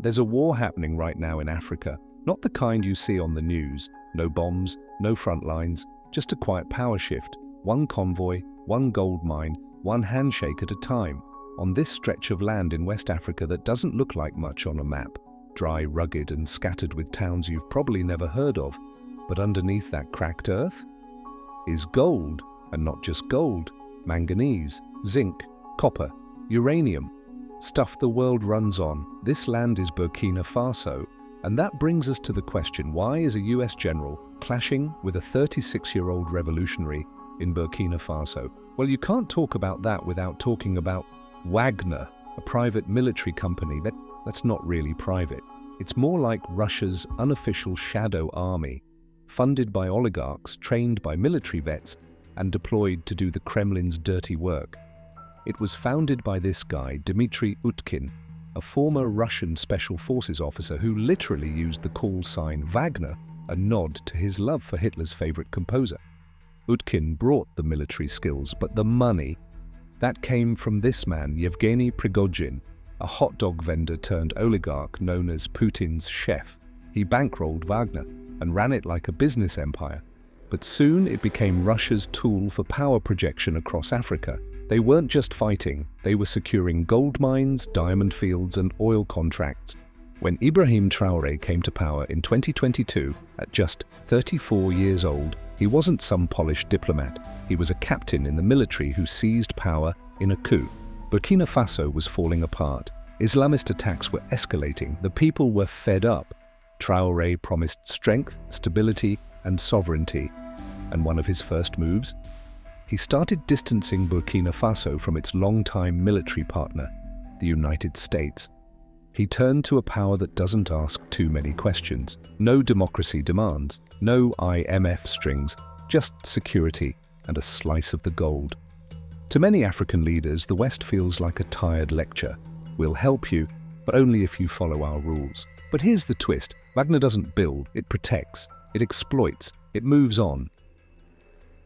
There's a war happening right now in Africa, not the kind you see on the news. No bombs, no front lines, just a quiet power shift. One convoy, one gold mine, one handshake at a time, on this stretch of land in West Africa that doesn't look like much on a map. Dry, rugged, and scattered with towns you've probably never heard of. But underneath that cracked earth is gold, and not just gold. Manganese, zinc, copper, uranium. Stuff the world runs on. This land is Burkina Faso. And that brings us to the question, why is a US general clashing with a 36-year-old revolutionary in Burkina Faso? Well, you can't talk about that without talking about Wagner, a private military company that's not really private. It's more like Russia's unofficial shadow army, funded by oligarchs, trained by military vets, and deployed to do the Kremlin's dirty work. It was founded by this guy, Dmitry Utkin, a former Russian special forces officer who literally used the call sign Wagner, a nod to his love for Hitler's favorite composer. Utkin brought the military skills, but the money, that came from this man, Yevgeny Prigozhin, a hot dog vendor turned oligarch known as Putin's chef. He bankrolled Wagner and ran it like a business empire. But soon it became Russia's tool for power projection across Africa. They weren't just fighting, they were securing gold mines, diamond fields, and oil contracts. When Ibrahim Traore came to power in 2022, at just 34 years old, he wasn't some polished diplomat. He was a captain in the military who seized power in a coup. Burkina Faso was falling apart. Islamist attacks were escalating. The people were fed up. Traore promised strength, stability, and sovereignty. And one of his first moves? He started distancing Burkina Faso from its longtime military partner, the United States. He turned to a power that doesn't ask too many questions. No democracy demands, no IMF strings, just security and a slice of the gold. To many African leaders, the West feels like a tired lecture. We'll help you, but only if you follow our rules. But here's the twist. Wagner doesn't build, it protects, it exploits, it moves on.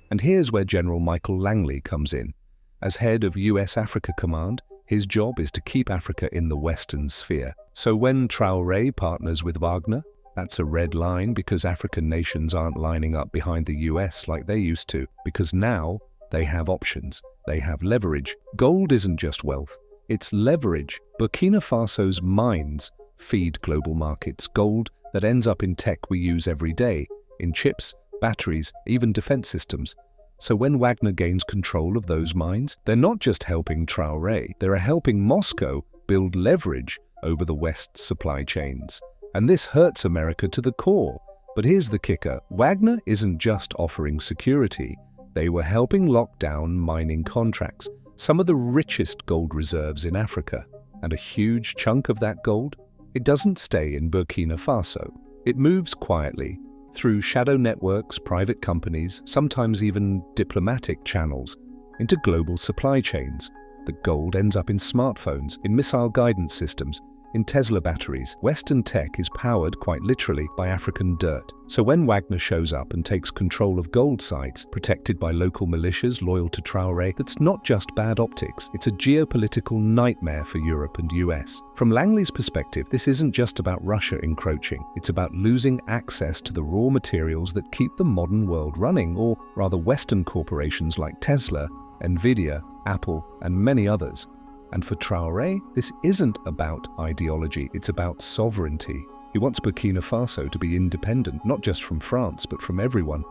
And here's where General Michael Langley comes in. As head of US Africa Command, his job is to keep Africa in the Western sphere. So when Traoré partners with Wagner, that's a red line because African nations aren't lining up behind the US like they used to, because now they have options, they have leverage. Gold isn't just wealth, it's leverage. Burkina Faso's mines feed global markets, gold that ends up in tech we use every day, in chips, batteries, even defense systems. So when Wagner gains control of those mines, they're not just helping Traoré, they're helping Moscow build leverage over the West's supply chains. And this hurts America to the core. But here's the kicker, Wagner isn't just offering security, they were helping lock down mining contracts, some of the richest gold reserves in Africa. And a huge chunk of that gold, it doesn't stay in Burkina Faso. It moves quietly, through shadow networks, private companies, sometimes even diplomatic channels, into global supply chains. The gold ends up in smartphones, in missile guidance systems, in Tesla batteries. Western tech is powered, quite literally, by African dirt. So when Wagner shows up and takes control of gold sites, protected by local militias loyal to Traoré, that's not just bad optics, it's a geopolitical nightmare for Europe and US. From Langley's perspective, this isn't just about Russia encroaching, it's about losing access to the raw materials that keep the modern world running, or rather Western corporations like Tesla, Nvidia, Apple, and many others. And for Traoré, this isn't about ideology, it's about sovereignty. He wants Burkina Faso to be independent, not just from France, but from everyone.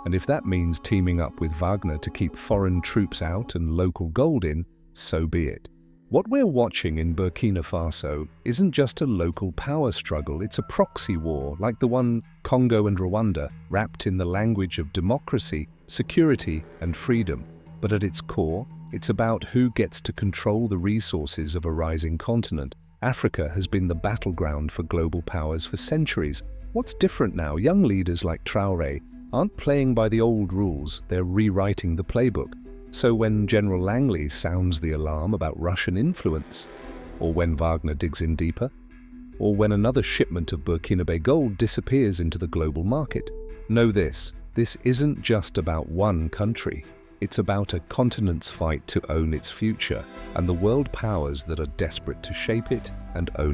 And if that means teaming up with Wagner to keep foreign troops out and local gold in, so be it. What we're watching in Burkina Faso isn't just a local power struggle, it's a proxy war like the one Congo and Rwanda, wrapped in the language of democracy, security, and freedom. But at its core, it's about who gets to control the resources of a rising continent. Africa has been the battleground for global powers for centuries. What's different now? Young leaders like Traoré aren't playing by the old rules, they're rewriting the playbook. So when General Langley sounds the alarm about Russian influence, or when Wagner digs in deeper, or when another shipment of Burkinabe gold disappears into the global market, know this isn't just about one country. It's about a continent's fight to own its future, and the world powers that are desperate to shape it and own it.